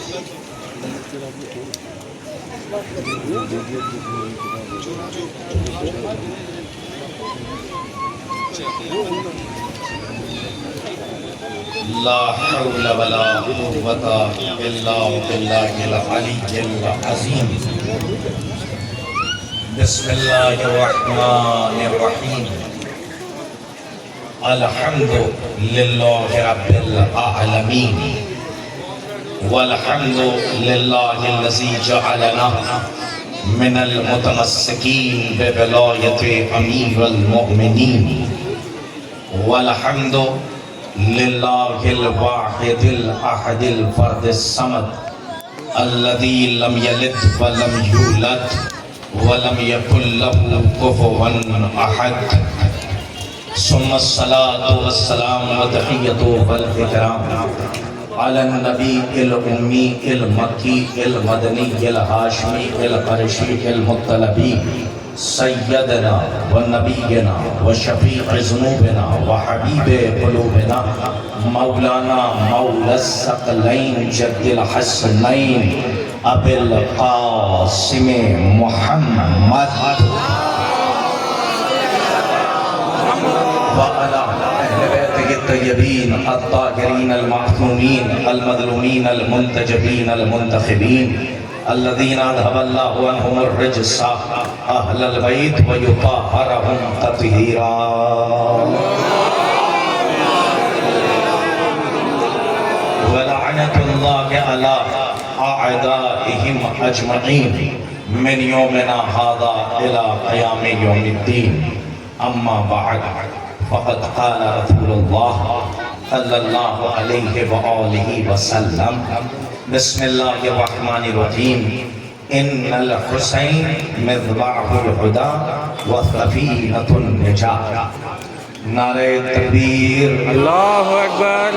لا حول ولا قوة إلا بالله العلي العظيم بسم الله الرحمن الرحيم الحمد لله رب العالمين والحمد لله الذي جعلنا من المتمسكين بولاية أمير المؤمنين والحمد لله الواحد الأحد الفرد الصمد الذي لم يلد ولم يولد ولم يكن له كفوا أحد ثم الصلاة والسلام وتحية والإكرام على النبي الأمي المكي المدني الهاشمي القرشي المطلبي سيدنا ونبينا وشفيع ذنوبنا وحبيب قلوبنا مولانا مولى الثقلين جد الحسنين أبي القاسم محمد وعلى أهل بيته الطيبين الطاهرين المعصومين المظلومين المنتجبين المنتخبين الذين أذهب الله عنهم الرجس أهل البيت ويطهرهم تطهيرا ولعنة الله على أعدائهم أجمعين من يومنا هذا إلى قيام يوم الدين أما بعد فقد قال رسول الله صلى الله عليه وآله وسلم بسم الله الرحمن الرحيم إن الحسين مذبح الهدى وسفينة النجاة نعرہ تکبیر اللہ اکبر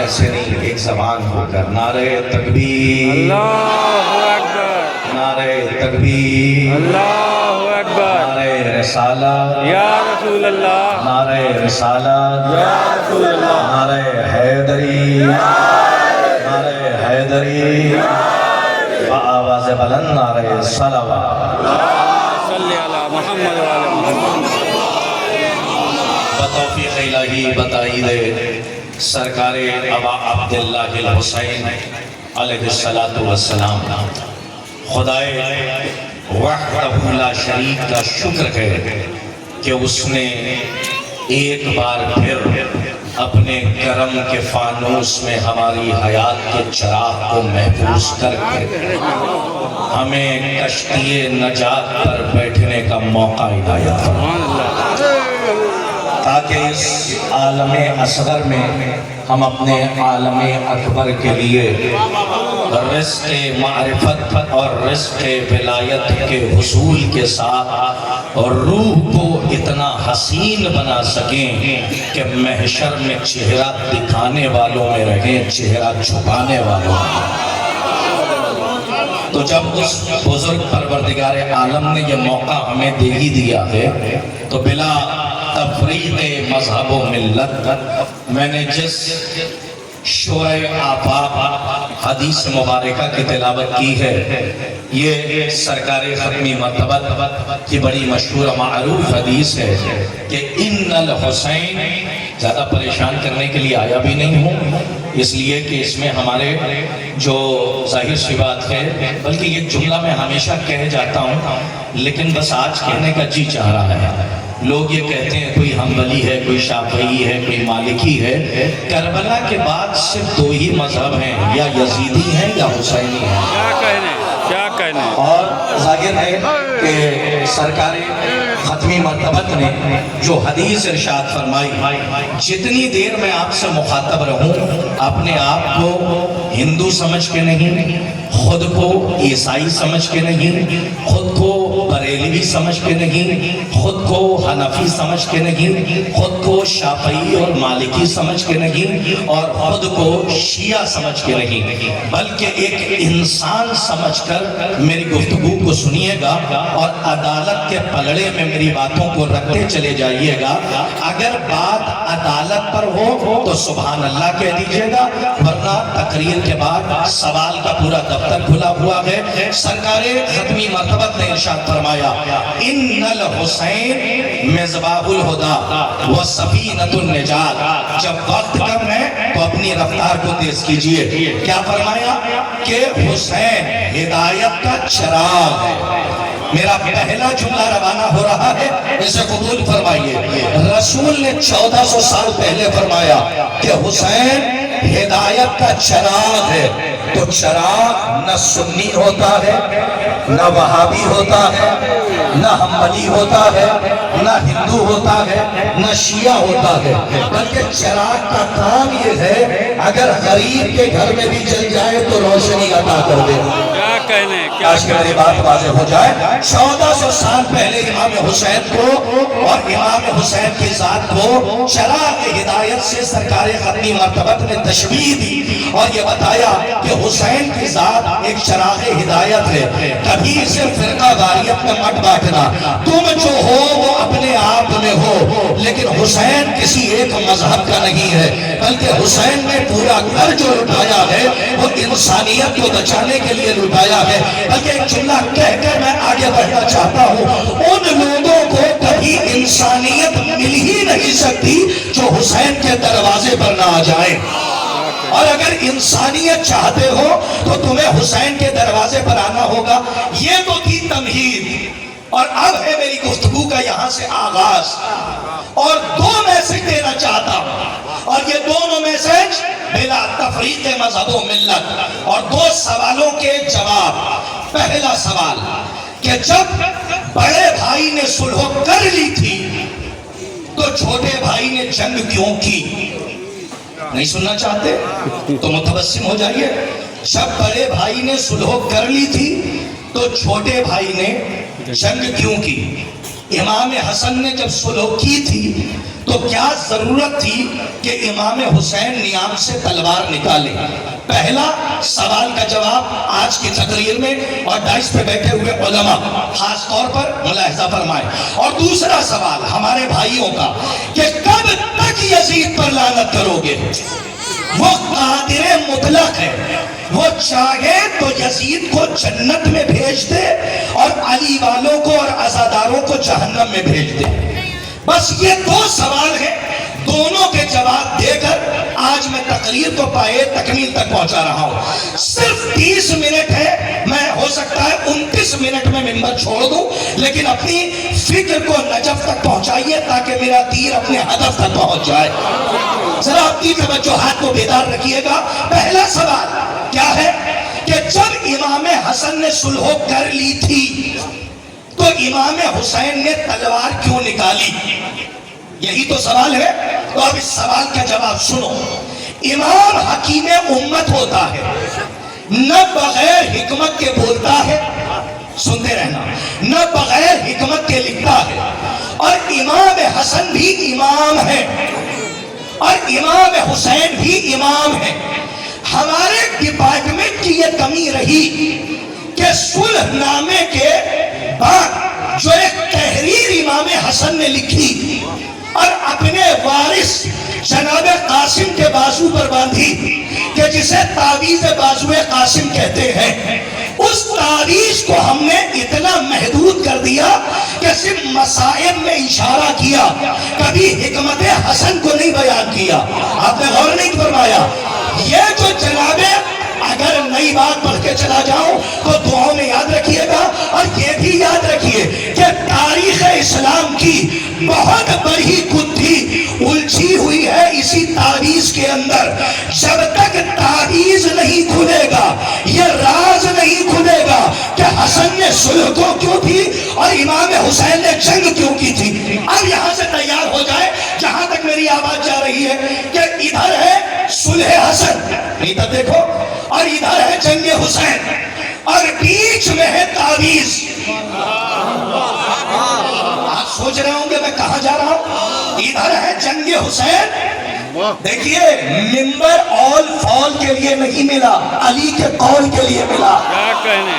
ایسے نہیں ایک زبان ہو کر نعرہ تکبیر اللہ اکبر نعرہ تکبیر اللہ اکبر نعرہ رسالت یا رسول اللہ نعرہ رسالت یا رسول اللہ نعرہ حیدری نعرہ حیدری بآواز بلند نعرہ صلوات صلی علی محمد و علی محمد بتوفیق الہی بتائید سرکار ابا عبداللہ الحسین علیہ السلام خدائے وحدہ لا شریک کا شکر ہے کہ اس نے ایک بار پھر اپنے کرم کے فانوس میں ہماری حیات کے چراغ کو محفوظ کر کے ہمیں کشتی نجات پر بیٹھنے کا موقع عنایت فرمایا تاکہ اس عالم اصغر میں ہم اپنے عالم اکبر کے لیے رزق معرفت اور رزق ولایت کے حصول کے ساتھ اور روح کو اتنا حسین بنا سکیں کہ محشر میں چہرہ دکھانے والوں میں رہیں چہرہ چھپانے والوں میں. تو جب اس بزرگ پروردگار عالم نے یہ موقع ہمیں دے ہی دیا ہے تو بلا تفریق مذہب و ملت میں نے جس شورِ آفاق حدیث مبارکہ کی تلاوت کی ہے یہ سرکار ختمی مرتبت کی بڑی مشہور معروف حدیث ہے کہ ان الحسین زیادہ پریشان کرنے کے لیے آیا بھی نہیں ہوں اس لیے کہ اس میں ہمارے جو ظاہر سی بات ہے بلکہ یہ جملہ میں ہمیشہ کہہ جاتا ہوں لیکن بس آج کہنے کا جی چاہ رہا ہے. لوگ یہ کہتے ہیں کوئی حنبلی ہے کوئی شافعی ہے کوئی مالکی ہے. کربلا کے بعد صرف دو ہی مذہب ہیں یا یزیدی ہیں یا حسینی ہیں. کیا کہنے اور ظاہر ہے کہ سرکار ختمی مرتبت نے جو حدیث ارشاد فرمائی جتنی دیر میں آپ سے مخاطب رہوں اپنے آپ کو ہندو سمجھ کے نہیں خود کو عیسائی سمجھ کے نہیں خود کو بریلوی سمجھ کے نہیں، خود کو حنفی سمجھ کے نہیں، خود کو شافعی اور مالکی سمجھ کے نہیں، اور خود کو شیعہ سمجھ کے نہیں، بلکہ ایک انسان سمجھ کر میری گفتگو کو سنیے گا اور عدالت کے پلڑے میں میری باتوں کو رکھتے چلے جائیے گا۔ اگر بات عدالت پر ہو تو سبحان اللہ کہہ دیجئے گا، ورنہ تقریر کے بعد سوال کا پورا دفتر کھلا ہوا ہے۔ سرکار ختمی مرتبت نے ارشاد فرمایا، ان الحسین مصباح الہدی و سفینۃ النجات۔ جب وقت کم ہے تو اپنی رفتار کو تیز کیجئے۔ کیا فرمایا کہ حسین ہدایت کا چراغ ہے۔ میرا پہلا جملہ روانہ ہو رہا ہے، اسے قبول فرمائیے۔ رسول نے 1400 سال پہلے فرمایا کہ حسین ہدایت کا چراغ ہے۔ تو چراغ نہ سنی ہوتا ہے، نہ وہابی ہوتا ہے، نہ حنبلی ہوتا ہے، نہ ہندو ہوتا ہے، نہ شیعہ ہوتا ہے، بلکہ چراغ کا کام یہ ہے اگر غریب کے گھر میں بھی جل جائے تو روشنی عطا کر دے۔ آج کے میری بات واضح ہو جائے، 1400 سال پہلے امام حسین کو اور امام حسین کی ذات کو چراغ ہدایت سے سرکار ختمی مرتبت نے تشبیہ دی اور یہ بتایا کہ حسین کی ذات ایک چراغ ہدایت ہے۔ کبھی اسے فرقہ واریت میں مت بانٹنا، تم جو ہو وہ اپنے آپ میں ہو، لیکن حسین کسی ایک مذہب کا نہیں ہے، بلکہ حسین نے پورا گھر جو لٹایا ہے وہ انسانیت کو بچانے کے لیے لٹایا ہے۔ بلکہ ایک جملہ کہہ کر میں آگے بڑھنا چاہتا ہوں، ان لوگوں کو کبھی انسانیت مل ہی نہیں سکتی جو حسین کے دروازے پر نہ آ جائیں، اور اگر انسانیت چاہتے ہو تو تمہیں حسین کے دروازے پر آنا ہوگا۔ یہ تو تھی تمہید، اور اب ہے میری گفتگو کا یہاں سے آغاز، اور دو میسج دینا چاہتا ہوں، اور یہ دونوں میسج بلا تفریق مذہب و ملت، اور دو سوالوں کے جواب۔ پہلا سوال کہ جب بڑے بھائی نے صلح کر لی تھی تو چھوٹے بھائی نے جنگ کیوں کی؟ نہیں سننا چاہتے تو متبسم ہو جائیے۔ جب بڑے بھائی نے صلح کر لی تھی تو چھوٹے بھائی نے جنگ کیوں کی؟ امام حسن نے جب صلح کی تھی تو کیا ضرورت تھی کہ امام حسین نیام سے تلوار نکالے؟ پہلا سوال کا جواب آج کی تقریر میں اور ڈائس پہ بیٹھے ہوئے علماء خاص طور پر ملاحظہ فرمائیں۔ اور دوسرا سوال ہمارے بھائیوں کا کہ کب تک یزید پر لعنت کرو گے؟ وہ قادر مطلق ہے، وہ چاہے تو یزید کو جنت میں بھیج دے اور علی والوں کو اور عزاداروں کو جہنم میں بھیج دے۔ بس یہ دو سوال ہیں، دونوں کے جواب دے کر آج میں تقریر کو پائے تکمیل تک پہنچا رہا ہوں۔ صرف 30 منٹ ہے، میں ہو سکتا ہے 29 منٹ میں ممبر چھوڑ دوں، لیکن اپنی فکر کو نجف تک پہنچائیے تاکہ میرا تیر اپنے ہدف تک پہنچ جائے۔ ذرا اپنی توجہات کو بیدار رکھیے گا۔ پہلا سوال کیا ہے کہ جب امام حسن نے صلح کر لی تھی تو امام حسین نے تلوار کیوں نکالی؟ یہی تو سوال ہے۔ تو اب اس سوال کا جواب سنو۔ امام حکیم امت ہوتا ہے، نہ بغیر حکمت کے بولتا ہے، سنتے رہنا، نہ بغیر حکمت کے لکھتا ہے، اور امام حسن بھی امام ہے اور امام حسین بھی امام ہے۔ ہمارے ڈپارٹمنٹ کی یہ کمی رہی کہ صلح نامے کے بعد جو ایک تحریر امام حسن نے لکھی اور اپنے وارث جناب قاسم کے بازو پر باندھی کہ جسے تعویذ بازو قاسم کہتے ہیں، اس تعویذ کو ہم نے اتنا محدود کر دیا کہ صرف مصائب میں اشارہ کیا، کبھی حکمت حسن کو نہیں بیان کیا۔ آپ نے غور نہیں فرمایا؟ یہ جو جناب، اگر نئی بات پڑھ کے چلا جاؤں تو دعاؤں میں یاد رکھیے گا، اور یہ بھی یاد رکھیے کہ تاریخ اسلام کی بہت بڑی گتھی الجھی ہوئی ہے اسی تعویذ کے اندر۔ جب تک تعویذ نہیں کھلے گا، یہ راز نہیں کھلے گا کہ حسن نے صلح کیوں تھی اور امام حسین نے جنگ کیوں کی تھی۔ اب یہاں سے تیار ہو جائے، جہاں تک میری آواز جا رہی ہے، کہ ادھر ہے صلح حسن، ادھر دیکھو، اور ادھر ہے جنگ حسین، اور بیچ میں ہے تعویذ۔ سوچ رہے ہوں گے میں کہاں جا رہا ہوں. ادھر ہے جنگ حسین. دیکھیے ممبر آل فال کے لیے نہیں ملا, علی کے قول کے لیے ملا. کیا کہنے.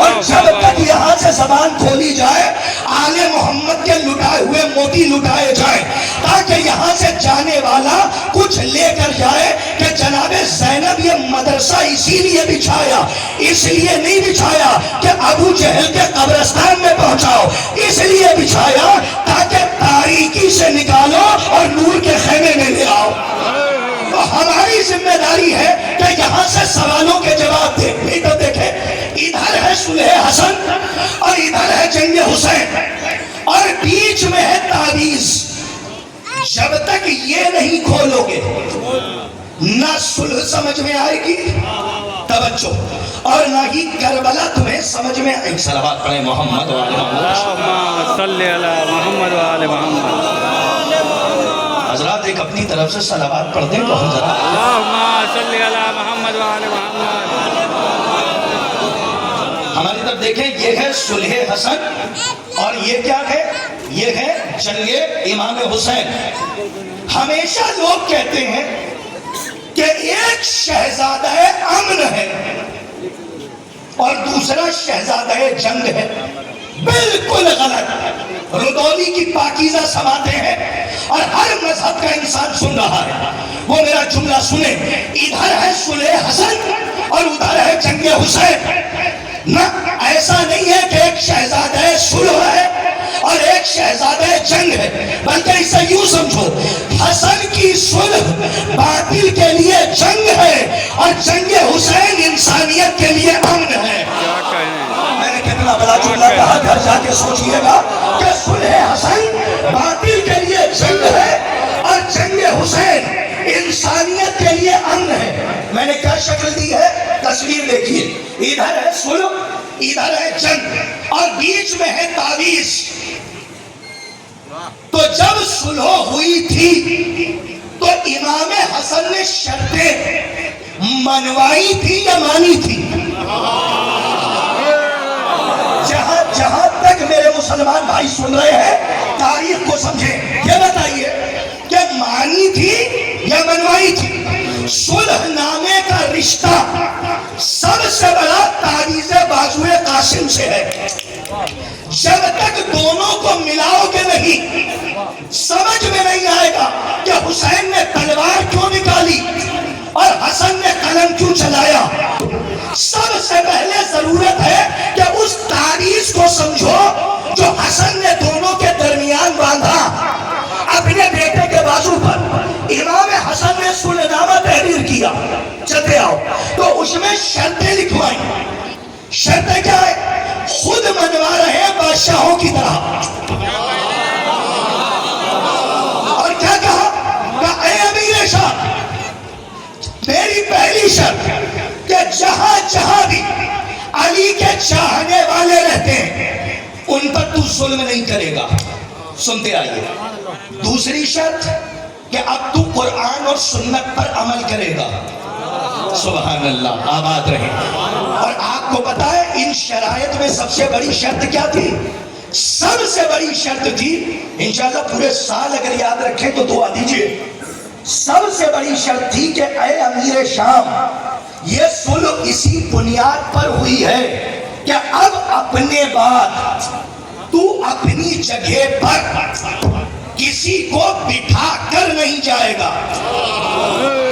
اور جب تک یہاں سے زبان کھولی جائے آل محمد کے لٹائے ہوئے موتی لٹائے جائیں, تاکہ یہاں سے جانے والا کچھ لے کر جائے کہ جناب زینب یہ مدرسہ اسی لیے بچھایا, اس لیے نہیں بچھایا کہ ابو جہل کے قبرستان میں پہنچاؤ, اس لیے بچھایا تاکہ تاریکی سے نکالو اور نور کے خیمے میں لے آؤ. تو ہماری ذمہ داری ہے کہ یہاں سے سوالوں کے جواب دیں. بھی تو دیکھیں ادھر ہے صلح حسن اور ادھر ہے جنگ حسین اور بیچ میں ہے تعویذ. جب تک یہ نہیں کھولو گے نہ صلح سمجھ میں آئے گی, توجہ, اور نہ ہی کربلا تمہیں سمجھ میں آئے گی. صلوات پڑھیں محمد و آل محمد. اللہم صلی علی محمد و آل محمد. حضرات ایک اپنی طرف سے صلوات پڑھ دیں تو ہم ذرا. اللہم صلی علی محمد و آل محمد. ہماری طرف دیکھیں, یہ ہے صلح حسن اور یہ کیا ہے, یہ ہے جنگ امام حسین. ہمیشہ لوگ کہتے ہیں کہ ایک شہزادہ امن ہے اور دوسرا شہزادہ جنگ ہے. بالکل غلط. رودولی کی پاکیزہ سماعتیں ہیں اور ہر مذہب کا انسان سن رہا ہے, وہ میرا جملہ سنیں. ادھر ہے صلح حسن اور ادھر ہے جنگ حسین. نہ ایسا نہیں ہے کہ ایک شہزادہ صلح ہے اور ایک شہزادہ جنگ ہے, بلکہ اسے یوں سمجھو, حسن کی صلح باطل کے لیے جنگ ہے اور جنگ حسین انسانیت کے لیے امن ہے. کیا کہنے. میں نے کتنا بڑا جملہ کہا, گھر جا کے سوچئے گا کہ صلح حسن باطل کے لیے جنگ ہے اور جنگ حسین انسانیت کے لیے امن ہے. میں نے کیا شکل دی ہے, تصویر دیکھیے. ادھر ہے صلح, ادھر ہے جنگ اور بیچ میں ہے تعویذ. تو جب صلح ہوئی تھی تو امام حسن نے شرطیں منوائی تھی یا مانی تھی؟ جہاں تک میرے مسلمان بھائی سن رہے ہیں تاریخ کو سمجھیں, یہ بتائیے کہ مانی تھی یا منوائی تھی؟ صلح نامے کا رشتہ سب سے بڑا تعویذ بازوئے قاسم سے ہے. جب تک دونوں کو ملاؤ گے نہیں سمجھ میں نہیں آئے گا کہ حسین نے تلوار کیوں نکالی اور حسن نے قلم کیوں چلایا. سب سے پہلے ضرورت ہے کہ اس تعویذ کو سمجھو جو حسن نے دونوں کے درمیان باندھا اپنے بیٹے کے بازو پر. امام حسن نے صلح نامہ تحریر کیا, چلتے آؤ, تو اس میں شرطیں لکھوائیں. شرطیں کیا ہے؟ خود منوا رہے ہیں بادشاہوں کی طرح. اور کیا کہا کہ اے امیر شاہ, میری پہلی شرط کہ جہاں جہاں بھی علی کے چاہنے والے رہتے ہیں ان پر تو ظلم نہیں کرے گا. سنتے آئیے. دوسری شرط کہ اب تو قرآن اور سنت پر عمل کرے گا. سبحان اللہ, آباد رہے. اور آپ کو پتا ہے ان شرائط میں سب سے بڑی شرط کیا تھی؟ سب سے بڑی شرط تھی, انشاءاللہ پورے سال اگر یاد رکھیں تو دعا دیجئے. سب سے بڑی شرط تھی کہ اے امیر شام, یہ صلح اسی بنیاد پر ہوئی ہے کہ اب اپنے بعد تو اپنی جگہ پر کسی کو بٹھا کر نہیں جائے گا.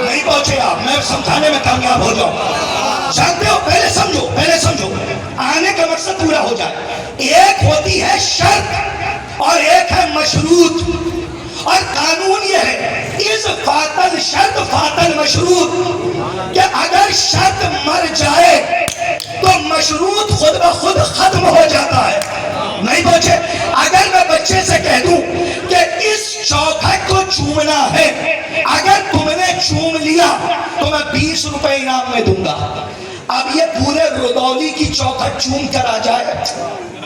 نہیں پہنچے آپ, میں سمجھانے میں کامیاب ہو جاؤں. جانتے ہو, پہلے سمجھو آنے کا مقصد پورا ہو جائے. ایک ہوتی ہے شرط اور ایک ہے مشروط. اور قانون یہ ہے اس فاتل شرط فاتل مشروط کہ اگر شرط مر جائے تو مشروط خود بخود ختم ہو جاتا ہے. نہیں پہنچے. اگر میں بچے سے کہہ دوں کہ اس چوکھٹ کو چومنا ہے, اگر تم نے چوم لیا تو میں 20 روپے انعام میں دوں گا. اب یہ پورے رودولی کی چوکھٹ چوم کر آ جائے,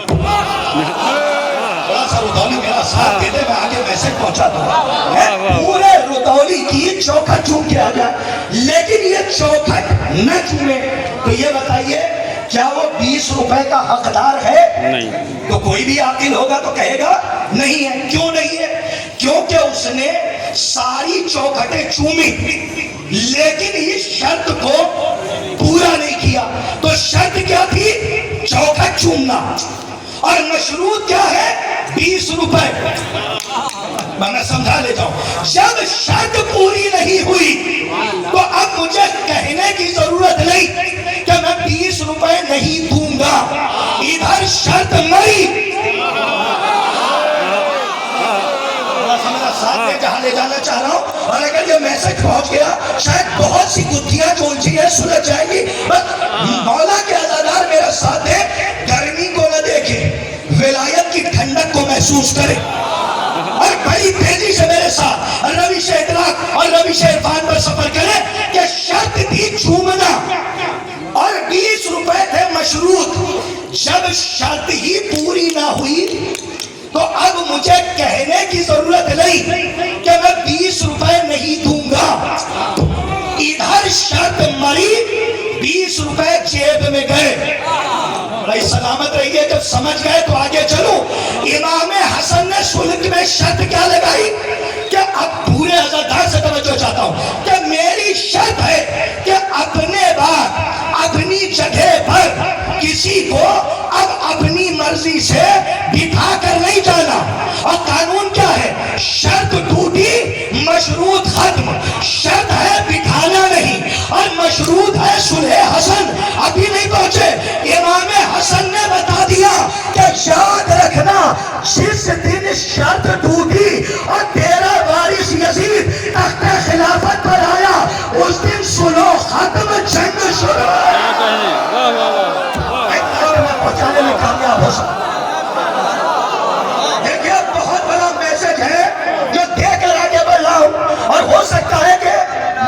تھوڑا سا رودولی میرا ساتھ دے دے, میں آگے میسج پہنچا دوں گا. پورے رودولی کی چوکھٹ چوم کے آ جائے لیکن یہ چوکھٹ نہ چومے تو یہ بتائیے کیا وہ 20 روپے کا حقدار ہے؟ نہیں. تو کوئی بھی عاقل ہوگا تو کہے گا نہیں ہے. کیوں نہیں ہے؟ کیونکہ اس نے ساری چوکھٹیں چومی لیکن اس شرط کو پورا نہیں کیا. تو شرط کیا تھی؟ چوکھٹ چومنا. اور مشروط کیا ہے؟ 20 روپے. میں سمجھا لیتا ہوں. جب شرط پوری نہیں ہوئی تو اب مجھے کہنے کی ضرورت نہیں کہ میں 20 روپے نہیں دوں گا. ادھر شرط مری. ساتھ میں جہاں لے جانا چاہ رہا ہوں، اور اگر یہ میسج پہنچ گیا شاید بہت سی گتھیاں جو الجھی ہیں سلجھ جائیں گی. بس مولا کے عزادار میرا ساتھ دے. گرمی کو نہ دیکھیں، ولایت کی ٹھنڈک کو محسوس کریں، اور بڑی تیزی سے میرے ساتھ روش ادراک اور روش عرفان پر سفر کریں کہ شرط تھی چومنا اور 20 روپے تھے مشروط. جب شرط ہی پوری نہ ہوئی تو اب مجھے کہنے کی ضرورت نہیں کہ میں 20 روپے نہیں دوں گا. ادھر شرط مری، 20 روپے جیب میں گئے. بھائی سلامت رہیے. جب سمجھ گئے تو آگے چلو. امام حسن نے سلک میں شرط کیا لگائی کہ اب پورے عزادار سے توجہ چاہتا ہوں کہ میری شرط ہے کہ اپنے بعد اپنی جگہ پر کسی کو اب اپنی مرضی سے بٹھا کر نہیں جانا. اور قانون کیا ہے؟ شرط ٹوٹی، مشروط ختم. شرط ہے بٹھانا نہیں اور مشروط ہے صلح حسن. ابھی نہیں پہنچے. امام حسن نے بتا دیا کہ یاد رکھنا جس دن شرط ٹوٹی اور تیرا وارث یزید تخت خلافت پر آیا اس دن صلح ختم، جنگ شروع. پہنچانے میں کامیاب ہو سکتا. دیکھیے بہت بڑا میسج ہے جو دے کر آگے بڑھ رہا ہوں. اور ہو سکتا ہے کہ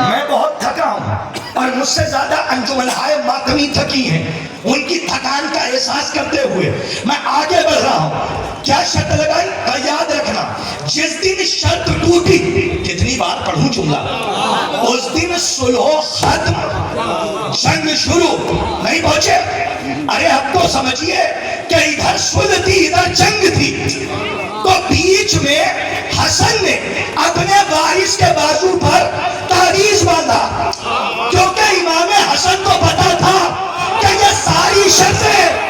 میں بہت تھکا ہوں اور مجھ سے زیادہ انجمنہائے ماتمی تھکی ہیں. ان کی تھکان کا احساس کرتے ہوئے میں آگے بڑھ رہا ہوں. کیا شرط لگائی؟ یاد رکھنا جس دن شرط ٹوٹی، کتنی بار پڑھوں جملہ، اس دن صلح ختم، جنگ شروع. نہیں پہنچے؟ ارے اب تو سمجھیے کہ ادھر صلح تھی ادھر جنگ تھی. تو بیچ میں حسن نے اپنے وارث کے بازو پر تعویذ باندھا کیونکہ امام حسن کو پتا تھا کہ یہ ساری شرطیں،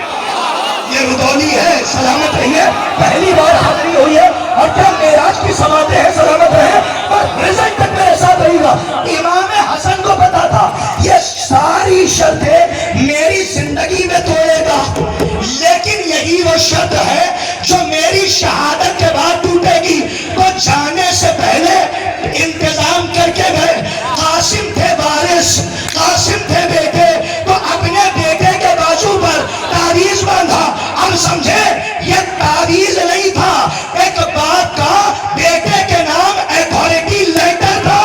یہ رودولی ہے. سلامت رہیے. پہلی بار حاضری ہوئی ہے اور کیا معراج کی سماعتیں ہیں. سلامت رہے. پر رزق تک میرے ساتھ رہی گا. امام حسن کو پتا تھا یہ ساری شرطیں میری زندگی میں توڑے گا، لیکن یہی وہ شرط ہے جو میری شہادت کے بعد ٹوٹے گی. تو جانے سے پہلے انتظام کر کے گئے. قاسم تھے وارث، قاسم تھے بیٹے، تو اپنے بیٹے کے بازو پر تعویذ باندھا. اب سمجھے یہ تعویذ نہیں تھا، ایک باپ کا بیٹے کے نام ایتھارٹی لیٹر تھا.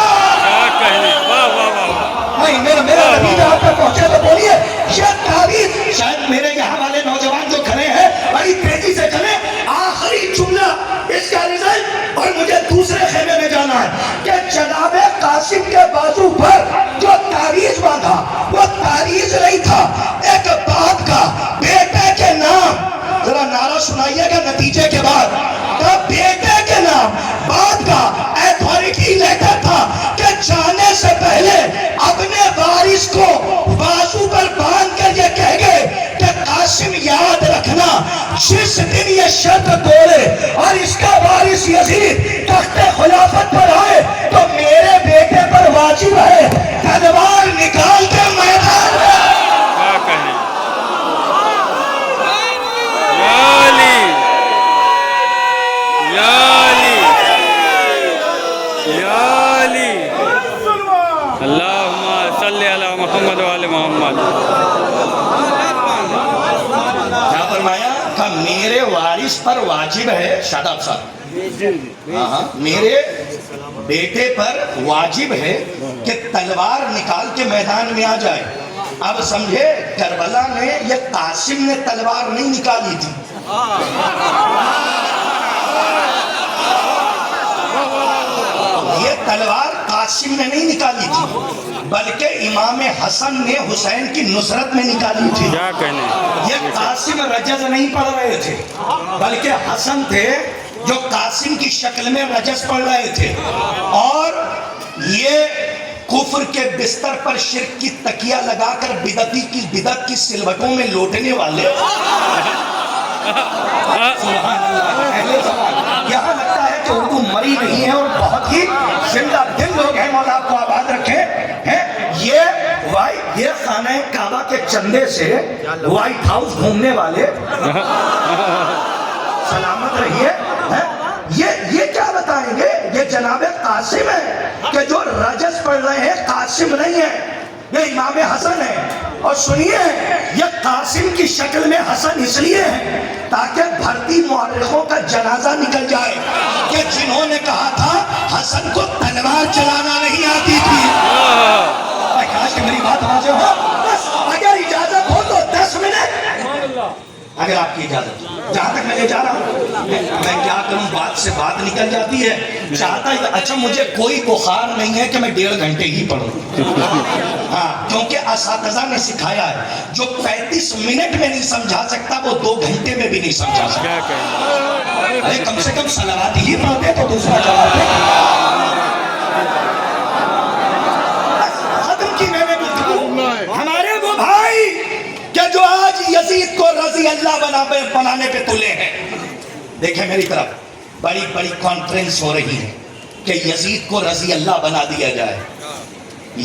میرا نبی جہاں تک پہنچے تو بولیے یہ تعویذ. شاید میرے یہاں والے نوجوان جو کھڑے ہیں بڑی تیزی سے چلیں. آخری جملہ اس کا رزلٹ، اور مجھے دوسرے خیمے میں جانا ہے کہ جناب قاسم کے بازو پر جو تعویذ باندھا وہ تعویذ نہیں تھا، ایک باپ کا بیٹے کے نام. ذرا نعرہ سنائیے گا نتیجے کے بعد. بیٹے کے نام باپ کا ایتھارٹی لیٹر تھا کہ جانے سے پہلے اپنے وارث کو بازو پر باندھ کر یہ کہہ گئے کہ قاسم یاد رکھنا جس دن یہ شرط توڑے اور اس کا وارث یزید تخت خلافت پر آئے تو میرے بیٹے پر واجب ہے تلوار نکال کے میدان میں. اللہم صلی علی محمد و آل محمد. کیا فرمایا؟ کہ میرے وارث پر واجب ہے. شاداب صاحب، میرے بیٹے پر واجب ہے کہ تلوار نکال کے میدان میں آ جائے. اب سمجھے کربلا میں یہ قاسم نے تلوار نہیں نکالی تھی. یہ تلوار قاسم نے نہیں نکالی تھی بلکہ امام حسن نے حسین کی نصرت میں نکالی تھی. یہ قاسم رجز نہیں پڑھ رہے تھے بلکہ حسن تھے جو قاسم کی شکل میں رجس پڑھ رہے تھے اور یہ کفر کے بستر پر شرک کی تکیہ لگا کر بدعت کی سلوٹوں میں لوٹنے والے یہاں لگتا ہے کہ اردو مری نہیں ہے اور بہت ہی زندہ دل لوگ ہیں، مولا آپ کو آباد رکھے ہیں۔ یہ خانہ کعبہ کے چندے سے وائٹ ہاؤس گھومنے والے سلامت رہیے، یہ کیا بتائیں گے؟ یہ جناب قاسم ہے کہ جو رجس پڑھ رہے ہیں، قاسم نہیں ہے، یہ امام حسن ہے۔ اور سنیے، یہ قاسم کی شکل میں حسن اس لیے ہے تاکہ بھرتی مورخوں کا جنازہ نکل جائے کہ جنہوں نے کہا تھا حسن کو تلوار چلانا نہیں آتی تھی۔ کاش کہ میری بات واضح ہو۔ بس اگر اجازت ہو تو 10 منٹ، اگر آپ کی اجازت، جہاں تک میں لے جا رہا ہوں میں کیا کروں، بات سے بات نکل جاتی ہے۔ چاہتا ہے اچھا مجھے کوئی بخار نہیں ہے کہ میں 1.5 گھنٹے ہی پڑھوں، ہاں، کیونکہ اساتذہ نے سکھایا ہے جو 35 منٹ میں نہیں سمجھا سکتا وہ 2 گھنٹے میں بھی نہیں سمجھا سکتا۔ ارے کم سے کم صلوات ہی پڑھتے تو دوسرا جواب دے۔ ختم کی میں نے ہمارے وہ بھائی کہ جو آج یزید کو رضی اللہ بنانے پہ تلے ہیں، دیکھیں میری طرف بڑی بڑی کانفرنس ہو رہی ہے کہ یزید کو رضی اللہ بنا دیا جائے۔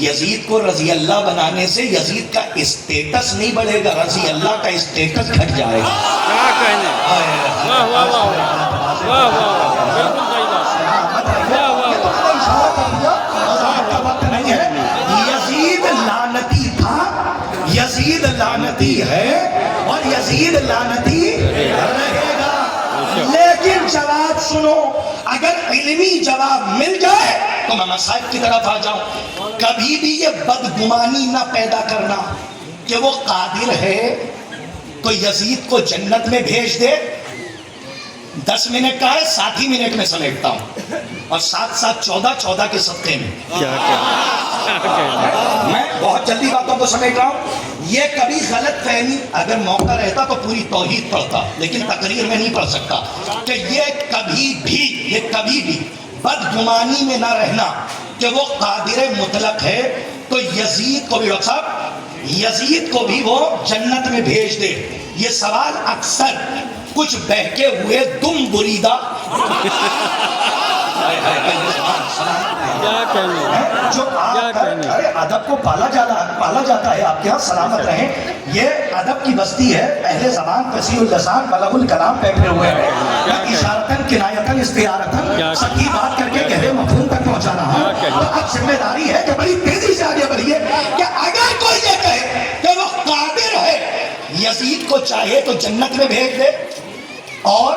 یزید کو رضی اللہ بنانے سے یزید کا اسٹیٹس نہیں بڑھے گا، رضی اللہ کا اسٹیٹس گھٹ جائے گا۔ کیا کہنے، واہ واہ واہ واہ واہ، بالکل صحیح بات۔ یزید لعنتی تھا، یزید لعنتی ہے اور یزید لعنتی رہے گا۔ لیکن جواب سنو، اگر علمی جواب مل جائے تو میں مصائب کی طرف آ جاؤں۔ کبھی بھی یہ بدگمانی نہ پیدا کرنا کہ وہ قادر ہے تو یزید کو جنت میں بھیج دے۔ 10 منٹ کا ہے، 7 ہی منٹ میں سمیٹتا ہوں، اور 7 14 کے صدقے میں میں بہت جلدی باتوں کو سمیٹ رہا ہوں۔ یہ کبھی غلط فہمی، اگر موقع رہتا تو پوری توحید پڑھتا، لیکن تقریر میں نہیں پڑھ سکتا، کہ یہ کبھی بھی بدگمانی میں نہ رہنا کہ وہ قادر مطلق ہے تو یزید کو بھی یزید کو بھی وہ جنت میں بھیج دے۔ یہ سوال اکثر کچھ بہکے ہوئے دم بریدہ جو ارے ادب کو پالا جاتا ہے آپ کے ہاں، سلامت رہیں۔ یہ ادب کی بستی ہے، اہل زبان فصیح اللسان بلغ الکلام بیٹھے ہوئے ہیں، اشارتاً کنایتاً استعارتاً سچی بات کر کے گہرے مفہوم تک پہنچانا ہے۔ تو اب ذمہ داری ہے کہ بڑی تیزی سے آگے بڑھیے کہ اگر کوئی یہ کہے کہ وہ قادر ہے، یزید کو چاہے تو جنت میں بھیج دے۔ اور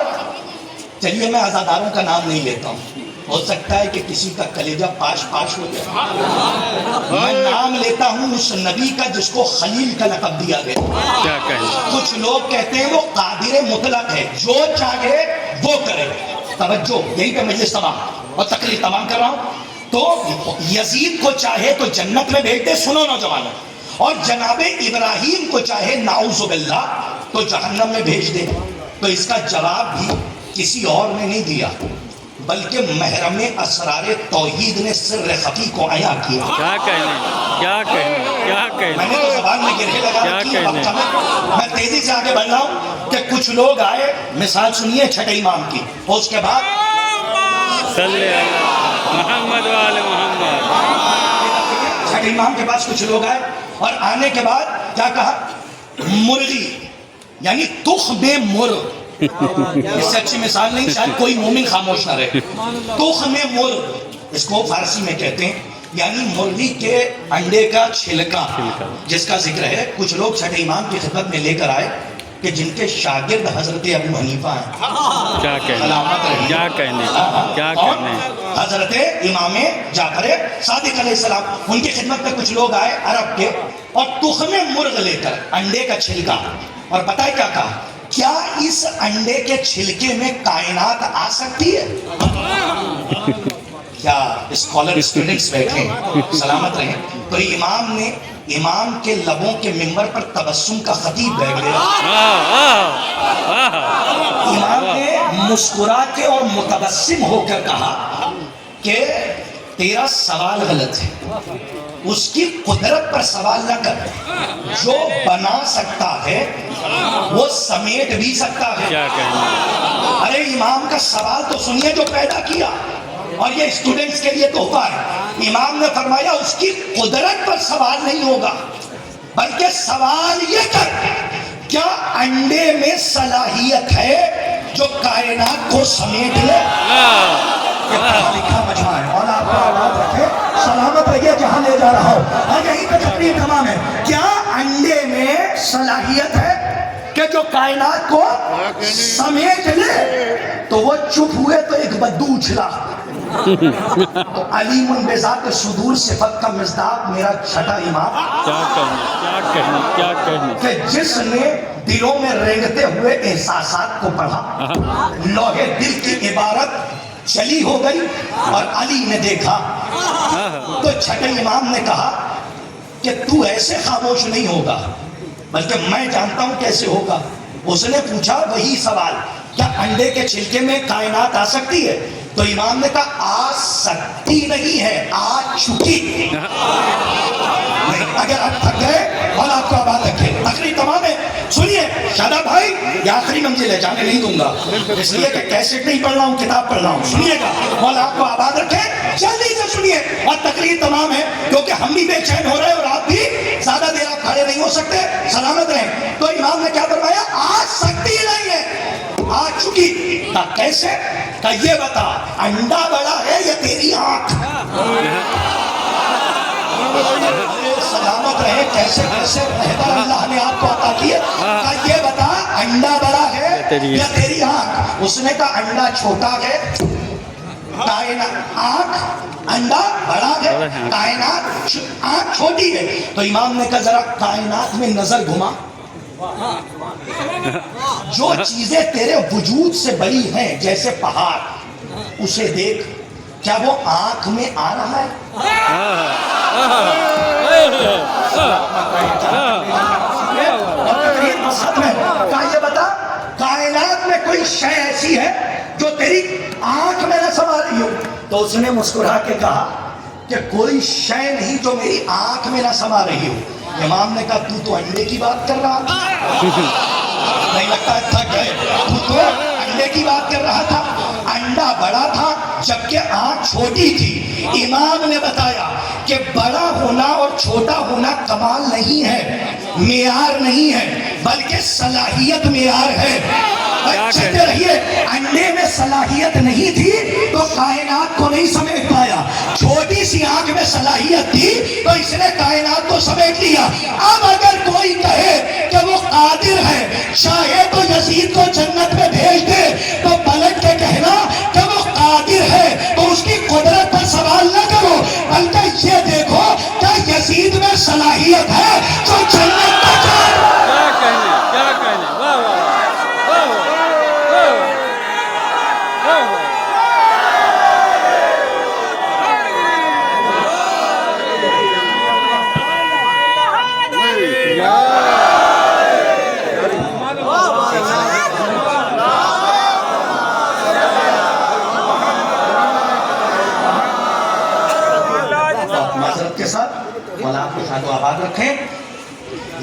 چلیے میں عزاداروں کا نام نہیں لیتا ہوں، ہو سکتا ہے کہ کسی کا کلیجہ پاش ہو جائے، میں نام لیتا ہوں اس نبی کا جس کو خلیل کا لقب دیا گیا۔ کچھ لوگ کہتے ہیں وہ قادر مطلق ہے، جو چاہے وہ کرے۔ توجہ، یہی پہ مجلس تمام اور تقریر تمام کر رہا ہوں۔ تو یزید کو چاہے تو جنت میں بھیج دے، سنو نوجوانوں، اور جناب ابراہیم کو چاہے نعوذ باللہ تو جہنم میں بھیج دے۔ تو اس کا جواب بھی کسی اور نے نہیں دیا بلکہ محرم اسرار توحید نے سر خفی کو عیاں کیا۔ کیا کہنے میں نے تو زبان میں گرے لگا، میں تیزی سے آگے بڑھ رہا ہوں کہ کچھ لوگ آئے، مثال سنیے چھٹے امام کی، اور اس کے بعد صلی اللہ محمد والے محمد۔ چھٹے امام کے پاس کچھ لوگ آئے اور آنے کے بعد کیا کہا؟ مرغی یعنی تخم مرغ، اس سے اچھی مثال نہیں، شاید کوئی مومن خاموش نہ رہے۔ تخم مرغ اس کو فارسی میں کہتے ہیں، یعنی مرغی کے انڈے کا چھلکا جس کا ذکر ہے۔ کچھ لوگ چھٹے امام کی خدمت میں لے کر آئے کہ جن کے شاگرد حضرت ابو حنیفہ ہیں، کیا کہنے حضرت امام جعفر صادق علیہ السلام، ان کی خدمت میں کچھ لوگ آئے عرب کے، اور تخم مرغ لے کر، انڈے کا چھلکا، اور پتہ ہے کیا کہا؟ کیا اس انڈے کے چھلکے میں کائنات آ سکتی ہے؟ کیا اسکالر اسٹوڈنٹس بیٹھے ہیں، سلامت رہیں۔ تو امام نے امام کے لبوں کے منبر پر تبسم کا خطیب بیٹھ گیا. امام نے مسکرا کے اور متبسم ہو کر کہا کہ تیرا سوال غلط ہے، اس کی قدرت پر سوال نہ کر. جو بنا سکتا ہے وہ سمیٹ بھی سکتا ہے. ارے امام کا سوال تو سنیے جو پیدا کیا، اور یہ اسٹوڈنٹس کے لیے تحفہ ہے. امام نے فرمایا اس کی قدرت پر سوال نہیں ہوگا، بلکہ سوال یہ کر کیا انڈے میں صلاحیت ہے جو کائنات کو سمیٹ لے. یہ پڑھا لکھا مجمع ہے، مولا آپ کو آباد رکھے، سلامت رہیے جہاں لے جا رہا ہوں. اور یہیں پہ تقریر تمام ہے. کیا انڈے میں صلاحیت ہے کہ جو کائنات کو سمیٹ لے؟ تو وہ چپ ہوئے تو ایک بدو اچھلا. تو علیم بذات صدور صفت کا مصداق میرا چھٹا امام، کہ جس نے دلوں میں رینگتے ہوئے احساسات کو پڑھا، لوہے دل کی عبارت چلی ہو گئی اور علی نے دیکھا. تو چھٹے امام نے کہا کہ تو ایسے خاموش نہیں ہوگا، بلکہ میں جانتا ہوں کیسے ہوگا. اس نے پوچھا وہی سوال، کیا انڈے کے چھلکے میں کائنات آ سکتی ہے؟ تو امام نے کہا آ سکتی نہیں ہے، آ چکی. اگر آپ تھک گئے اور آپ کو آباد رکھے. تقریر تمام ہے. سنیے شاداب بھائی، یہ آخری منزل ہے، جانے نہیں دوں گا، اس لیے کہ کیسٹ نہیں پڑھ رہا ہوں، کتاب پڑھ رہا ہوں. سنیے گا، مولا آپ کو آباد رکھے. جلدی سے سنیے. اور تقریر تمام ہے کیونکہ ہم بھی بے چین ہو رہے ہیں اور آپ بھی زیادہ دیر آپ کھڑے نہیں ہو سکتے. سلامت رہیں. تو امام نے کیا فرمایا؟ آ سکتی نہیں ہے، آ چکی. کیسے؟ کہ یہ بتا انڈا بڑا ہے یا تیری آنکھ؟ سلامت رہے. کیسے کیسے رہبر اللہ نے آپ کو عطا کیے. کہ یہ بتا انڈا بڑا ہے یا تیری آنکھ؟ اس نے کہا انڈا چھوٹا ہے، کائنات آنکھ، انڈا بڑا ہے، کائنات آنکھ چھوٹی ہے. تو امام نے کہا ذرا کائنات میں نظر گھما. جو چیزیں تیرے وجود سے بڑی ہیں جیسے پہاڑ، اسے دیکھ، کیا وہ آنکھ میں آ رہا ہے؟ کہا یہ بتا کائنات میں کوئی شے ایسی ہے جو تیری آنکھ میں نہ سما رہی ہو؟ تو اس نے مسکرا کے کہا کہ کوئی شے نہیں جو میری آنکھ میں نہ سما رہی ہو. امام نے کہا تو انڈے کی بات کر رہا تھا. نہیں لگتا ہے تھک گئے. تو انڈے کی بات کر رہا تھا. انڈا بڑا تھا جبکہ آنکھ چھوٹی تھی. امام نے بتایا کہ بڑا ہونا اور چھوٹا ہونا کمال نہیں ہے، معیار نہیں ہے، بلکہ صلاحیت معیار ہے. چلتے رہیے. انڈے میں صلاحیت نہیں تھی تو کائنات کو نہیں سمیٹ پایا. چھوٹی سی آنکھ میں صلاحیت تھی تو اس نے کائنات کو سمیٹ لیا. اب اگر کوئی کہے کہ وہ قادر ہے، چاہے تو یزید کو جنت میں بھیج دے، تو پلٹ کے کہنا کہ وہ قادر ہے تو اس کی قدرت پر سوال نہ کرو، بلکہ یہ دیکھو کہ یزید میں صلاحیت ہے جو جنت تک جائے. کیا کہنے واہ واہ. کے ساتھ مولا آپ کو شاد و آباد رکھیں.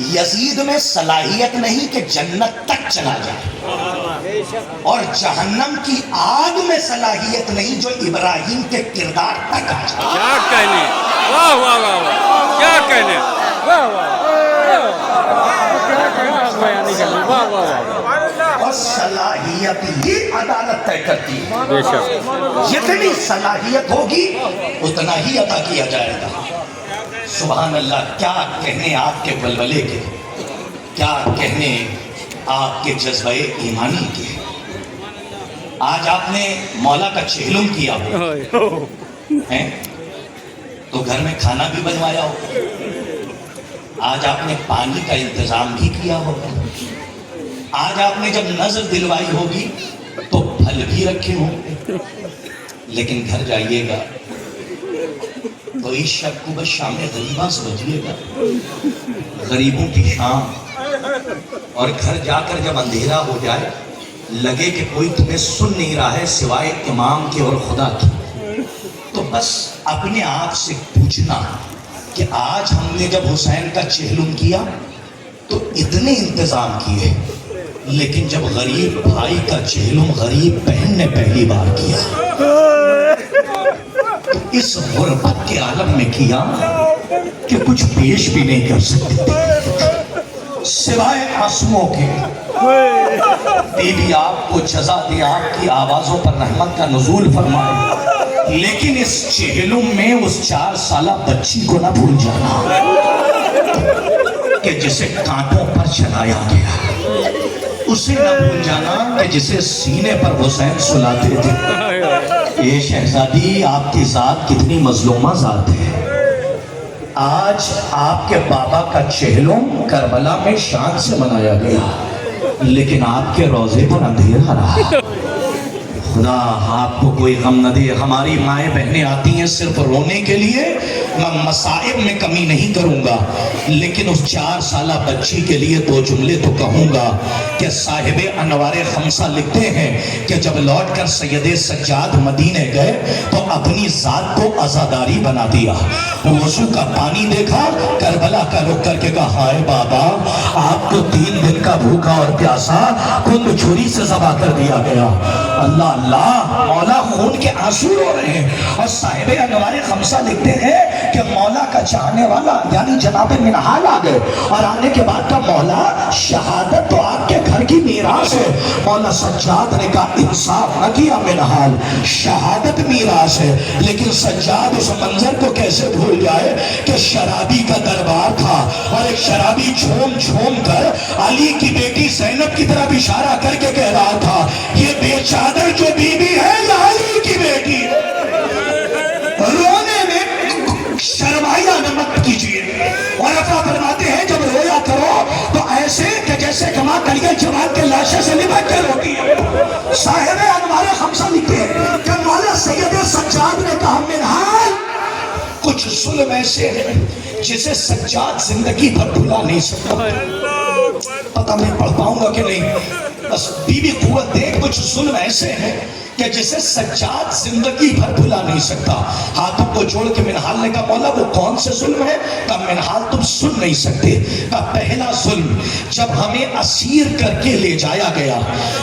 یزید میں صلاحیت نہیں کہ جنت تک چلا جائے، اور جہنم کی آگ میں صلاحیت نہیں جو ابراہیم کے کردار تک آ جائے. کیا کہنے واہ واہ واہ واہ. کیا کہنے واہ واہ. اور صلاحیت ہی عدالت طے کرتی ہے. بے شک. جتنی صلاحیت ہوگی اتنا ہی عطا کیا جائے گا. سبحان اللہ. کیا کہنے آپ کے ولولے کے، کیا کہنے آپ کے جذبہ ایمانی کے. آج آپ نے مولا کا چہلم کیا ہو، تو گھر میں کھانا بھی بنوایا ہو. آج آپ نے پانی کا انتظام بھی کیا ہوگا. آج آپ نے جب نظر دلوائی ہوگی تو پھل بھی رکھے ہوں گے. لیکن گھر جائیے گا تو اس شب کو بس شام غریبہ سمجھیے گا، غریبوں کی شام، اور گھر جا کر جب اندھیرا ہو جائے لگے کہ کوئی تمہیں سن نہیں رہا ہے سوائے امام کے اور خدا کی، تو بس اپنے آپ سے پوچھنا کہ آج ہم نے جب حسین کا چہلم کیا تو اتنے انتظام کیے، لیکن جب غریب بھائی کا چہلم غریب بہن نے پہلی بار کیا تو اس غربت کے عالم میں کیا کہ کچھ پیش بھی نہیں کر سکتے تھے سوائے آنسوؤں کے۔ بیوی آپ کو جزا دے، آپ کی آوازوں پر رحمت کا نزول فرمائے، لیکن اس چہلم میں اس 4 سالہ بچی کو نہ بھول جانا کہ جسے کانٹوں پر چلایا گیا، اسے نہ بھول جانا کہ جسے سینے پر حسین سلاتے تھے۔ یہ شہزادی آپ کی ذات کتنی مظلومہ ذات ہے، آج آپ کے بابا کا چہلم کربلا میں شان سے منایا گیا، لیکن آپ کے روزے پر اندھیرا رہا۔ خدا آپ کو کوئی غم نہ دے۔ ہماری مائیں بہنیں آتی ہیں صرف رونے کے لیے، میں مصائب میں کمی نہیں کروں گا، لیکن اس 4 سالہ بچی کے لیے 2 جملے تو کہوں گا کہ صاحب انوار خمسہ لکھتے ہیں کہ جب لوٹ کر سید سجاد مدینے گئے تو اپنی ذات کو عزاداری بنا دیا، وضو کا پانی دیکھا، کربلا کا رک کر کے کہا ہائے بابا آپ کو 3 دن کا بھوکا اور پیاسا خود چھری سے ذبح کر دیا گیا۔ اللہ اللہ، مولا خون کے آنسو رو رہے ہیں، اور صاحب انوار خمسہ لکھتے ہیں کہ مولا کا چاہنے والا یعنی جناب منہال آ گئے، اور آنے کے بعد کا مولا شہادت تو آپ کے گھر کی میراث ہے۔ مولا سجاد نے کہا انصاف نہ کیا منہال، شہادت میراث ہے، لیکن سجاد اس منظر کو کیسے بھول جائے کہ شرابی کا دربار تھا، اور ایک شرابی جھوم جھوم کر علی کی بیٹی زینب کی طرف اشارہ کر کے کہہ رہا تھا یہ بے چادر جو بی بی ہے یہ علی کی بیٹی ہے۔ رونے میں شرمائیہ نمت کیجئے، اور افرا فرماتے ہیں جب رویا کرو تو ایسے کہ جیسے کما کریے جوان کے لاشے سے لپٹ کے روتی ہے۔ صاحب انوار خمسہ لکھتے ہیں کہ مولا سید سجاد نے کہا منہال کچھ ظلم ایسے ہیں جسے سجاد زندگی بھر بھلا نہیں سکتا، پتہ میں پڑھ پاؤں گا کہ نہیں، بس بی بی قوت دے، کچھ ظلم ایسے ہیں کہ جسے سجاد زندگی بھر بھلا نہیں سکتا۔ ہاتھوں کو جوڑ کے منہال نے کہا مولا وہ کون سے ظلم ہے؟ کہا منہال تم سن نہیں سکتے۔ کہا پہلا ظلم جب ہمیں اسیر کر کے لے جایا گیا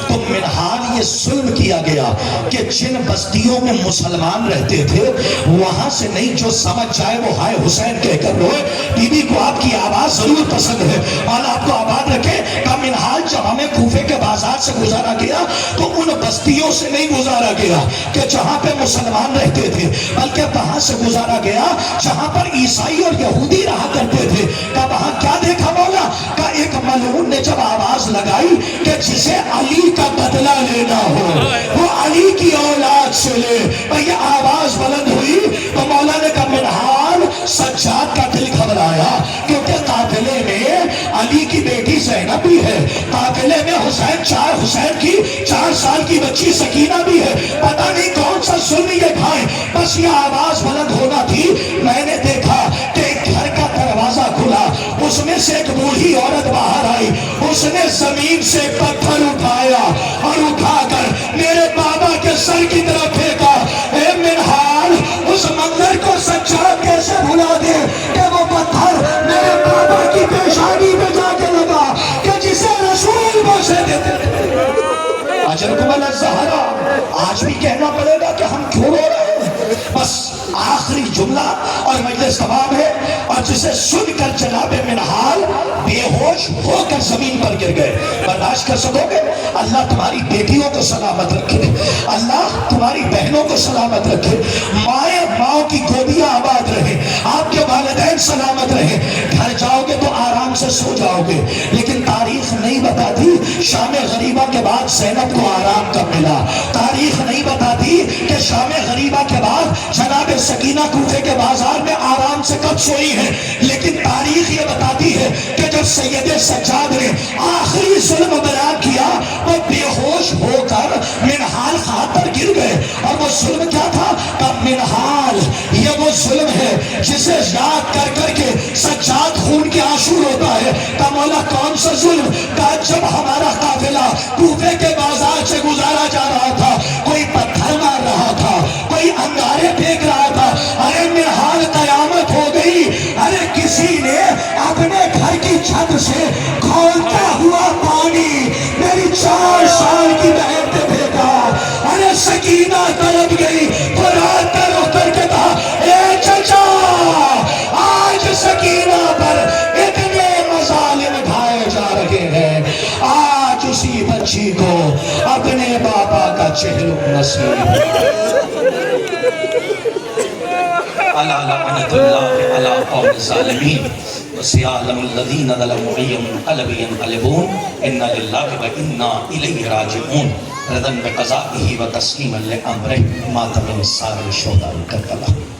تو منہال یہ ظلم کیا گیا کہ جن بستیوں میں مسلمان رہتے تھے وہاں سے نہیں جو سمجھ جائے وہ ہائے حسین کہہ کر روئے۔ بی بی کو آپ کی آواز ضرور پسند ہے اور آپ کو آباد رکھے۔ کہا منہال جب ہمیں کوفے کے بازار سے گزارا گیا تو ان بستیوں سے نہیں گزارا گیا کہ جہاں پہ مسلمان رہتے تھے، بلکہ وہاں سے گزارا گیا جہاں پر عیسائی اور یہودی رہا کرتے تھے۔ کہا وہاں کیا دیکھا مولا؟ کہا ایک ملعون نے جب آواز لگائی کہ جسے علی کا بدلہ لینا ہو وہ علی کی اولاد سے لے، یہ آواز بلند ہوئی تو مولا نے کہا منہال سجاد کا دل گھبرایا کیونکہ قافلے میں علی کی بیٹی زینب بھی ہے، قافلے میں حسین کی 4 سال کی بچی سکینہ بھی ہے، پتہ نہیں کون سا ظلم یہ کھائیں، بس یہ آواز بلند ہونا تھی۔ میں نے دیکھا کہ ایک گھر کا دروازہ کھلا، اس میں سے ایک بوڑھی عورت باہر آئی، اس نے زمین سے پتھر اٹھایا اور اٹھا کر میرے بابا کے سر کی طرف پھینکا۔ اے منہال اس منظر کو سجاد کیسے بھلا دے کہ وہ پتھر میرے بابا کی پیشانی پہ جا کے لگا کہ جسے رسول بوسے دیتے تھے۔ اجرکم الزہرا، آج بھی کہنا پڑے گا کہ ہم کیوں رو رہے ہیں، بس آخری جملہ اور مجلس تمام ہے، اور جسے سن کر جناب منہال بے ہوش ہو کر زمین پر گر گئے۔ برداشت کر سکو گے؟ اللہ تمہاری بیٹیوں کو سلامت رکھے، اللہ تمہاری بہنوں کو سلامت رکھے، ماؤں کی گودیاں آباد رہیں، آپ کے والدین سلامت رہیں، گھر جاؤ گے تو آرام سے سو جاؤ گے، لیکن تاریخ نہیں بتاتی شام غریبہ کے بعد زینب کو آرام کب ملا، تاریخ نہیں بتاتی کہ شام غریبہ کے بعد جناب سکینہ کوفے کے بازار میں آرام سے کب سوئی ہے، لیکن تاریخ یہ بتاتی ہے کہ جب سید سجاد نے آخری ظلم بیان کیا وہ بے ہوش ہو کر منہال خاک پر گر گئے، اور وہ ظلم کیا تھا؟ کہ منہال یہ وہ ظلم ہے جسے یاد کر کر کے سجاد خون کے آنسو روتا ہے کہ مولا کون سا ظلم کہ جب ہمارا قافلہ کوفے کے بازار سے گزارا جا رہا تھا کوئی پتھر مار رہا تھا کوئی انگارے پھینک رہا تھا ارے میں حال قیامت ہو گئی ارے کسی نے اپنے گھر کی چھت سے کھولتا ہوا پانی میری 4 سال کی بہن پہ پھینکا ارے سکینہ تڑپ گئی تو رات پر رخ کر کے کہا اے چچا آج سکینہ پر اتنے مظالم ڈھائے جا رہے ہیں آج اسی بچی کو اپنے بابا کا چہلم نصیب اللہ لعنت اللہ علی قوم الظالمین وسيعلم الذين ظلموا أي منقلب ينقلبون إنا لله وإنا إليه راجعون رضا بقضائه وتسليما لأمره مات من صار الشهداء كربلاء